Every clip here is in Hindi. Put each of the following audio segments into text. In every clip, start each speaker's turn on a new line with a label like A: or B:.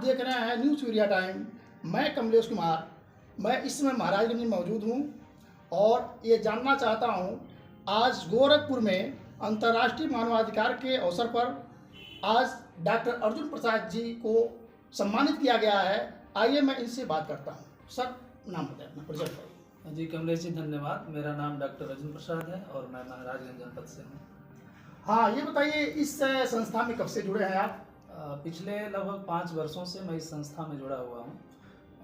A: देख रहे हैं न्यूज़ मीडिया टाइम। मैं कमलेश कुमार, मैं इस समय महाराजगंज में मौजूद हूँ और ये जानना चाहता हूँ, आज गोरखपुर में अंतर्राष्ट्रीय मानवाधिकार के अवसर पर आज डॉक्टर अर्जुन प्रसाद जी को सम्मानित किया गया है। आइए मैं इनसे बात करता हूँ। सर, नाम बताएं, अपना परिचय करें।
B: जी कमलेश जी, धन्यवाद। मेरा नाम डॉक्टर अर्जुन प्रसाद है और मैं महाराजगंज जनपद से हूँ।
A: हाँ, ये बताइए, इस संस्था में कब से जुड़े हैं आप?
B: पिछले लगभग 5 वर्षों से मैं इस संस्था में जुड़ा हुआ हूँ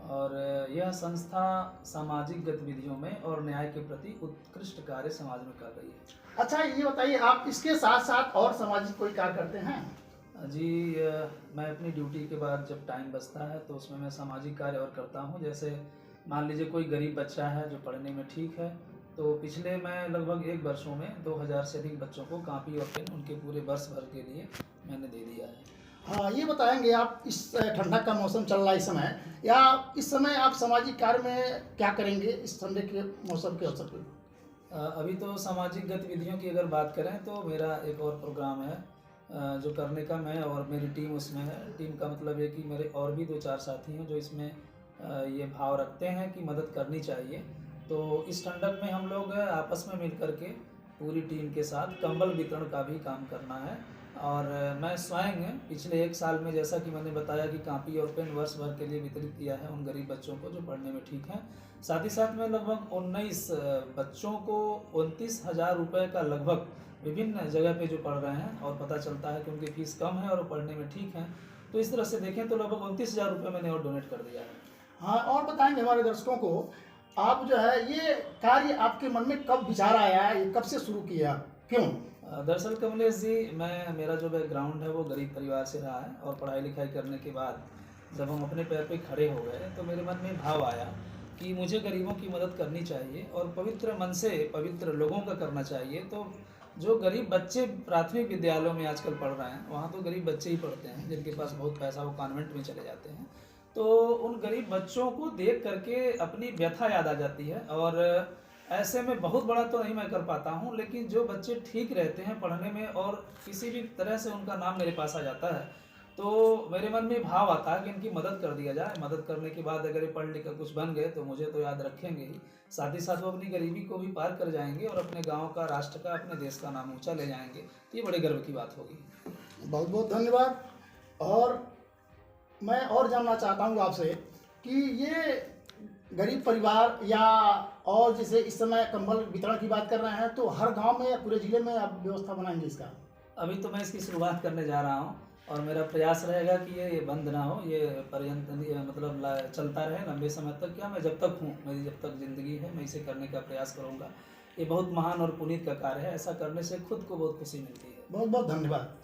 B: और यह संस्था सामाजिक गतिविधियों में और न्याय के प्रति उत्कृष्ट कार्य समाज में कर रही है।
A: अच्छा, ये बताइए, आप इसके साथ साथ और सामाजिक कोई कार्य करते हैं?
B: जी, मैं अपनी ड्यूटी के बाद जब टाइम बचता है तो उसमें मैं सामाजिक कार्य और करता हूँ। जैसे मान लीजिए कोई गरीब बच्चा है जो पढ़ने में ठीक है, तो पिछले मैं लगभग 1 वर्षों में 2000 से अधिक बच्चों को कापी और पेन उनके पूरे वर्ष भर के लिए मैंने दे दिया है।
A: हाँ, ये बताएंगे आप, इस ठंडा का मौसम चल रहा है इस समय, या इस समय आप सामाजिक कार्य में क्या करेंगे इस ठंडे के मौसम के अवसर पर?
B: अभी तो सामाजिक गतिविधियों की अगर बात करें तो मेरा एक और प्रोग्राम है जो करने का मैं और मेरी टीम उसमें है। टीम का मतलब है कि मेरे और भी 2-4 साथी हैं जो इसमें ये भाव रखते हैं कि मदद करनी चाहिए। तो इस ठंडक में हम लोग आपस में मिल करके पूरी टीम के साथ कंबल वितरण का भी काम करना है। और मैं स्वयं पिछले 1 साल में, जैसा कि मैंने बताया, कि कापी और पेन वर्ष भर के लिए वितरित किया है उन गरीब बच्चों को जो पढ़ने में ठीक हैं। साथ ही साथ में लगभग 19 बच्चों को 29,000 रुपये का लगभग विभिन्न जगह पे जो पढ़ रहे हैं और पता चलता है कि उनकी फीस कम है और वो पढ़ने में ठीक हैं, तो इस तरह से देखें तो लगभग 29,000 रुपये मैंने और डोनेट कर दिया है।
A: हाँ, और बताएंगे हमारे दर्शकों को, आप जो है ये कार्य आपके मन में कब विचार आया, ये कब से शुरू किया, क्यों?
B: दरअसल कमलेश जी, मेरा जो बैकग्राउंड है वो गरीब परिवार से रहा है और पढ़ाई लिखाई करने के बाद जब हम अपने पैर पे खड़े हो गए तो मेरे मन में भाव आया कि मुझे गरीबों की मदद करनी चाहिए और पवित्र मन से पवित्र लोगों का करना चाहिए। तो जो गरीब बच्चे प्राथमिक विद्यालयों में आजकल पढ़ रहे हैं, वहाँ तो गरीब बच्चे ही पढ़ते हैं जिनके पास बहुत पैसा, वो कॉन्वेंट में चले जाते हैं। तो उन गरीब बच्चों को देख करके अपनी व्यथा याद आ जाती है और ऐसे में बहुत बड़ा तो नहीं मैं कर पाता हूँ, लेकिन जो बच्चे ठीक रहते हैं पढ़ने में और किसी भी तरह से उनका नाम मेरे पास आ जाता है, तो मेरे मन में भाव आता है कि इनकी मदद कर दिया जाए। मदद करने के बाद अगर ये पढ़ लिख कर कुछ बन गए तो मुझे तो याद रखेंगे ही, साथ ही साथ वो अपनी गरीबी को भी पार कर जाएंगे और अपने गाँव का, राष्ट्र का, अपने देश का नाम ऊँचा ले जाएंगे। तो ये बड़े गर्व की बात होगी।
A: बहुत बहुत धन्यवाद। और मैं और जानना चाहता हूँ आपसे कि ये गरीब परिवार, या और जैसे इस समय कंबल वितरण की बात कर रहे हैं, तो हर गांव में या पूरे ज़िले में आप व्यवस्था बनाएंगे इसका?
B: अभी तो मैं इसकी शुरुआत करने जा रहा हूँ और मेरा प्रयास रहेगा कि ये बंद ना हो, ये पर्यंत मतलब चलता रहे लंबे समय तक। क्या, मैं जब तक हूँ, मेरी जब तक ज़िंदगी है, मैं इसे करने का प्रयास करूँगा। ये बहुत महान और पुनीत का कार्य है। ऐसा करने से खुद को बहुत खुशी मिलती है।
A: बहुत बहुत धन्यवाद।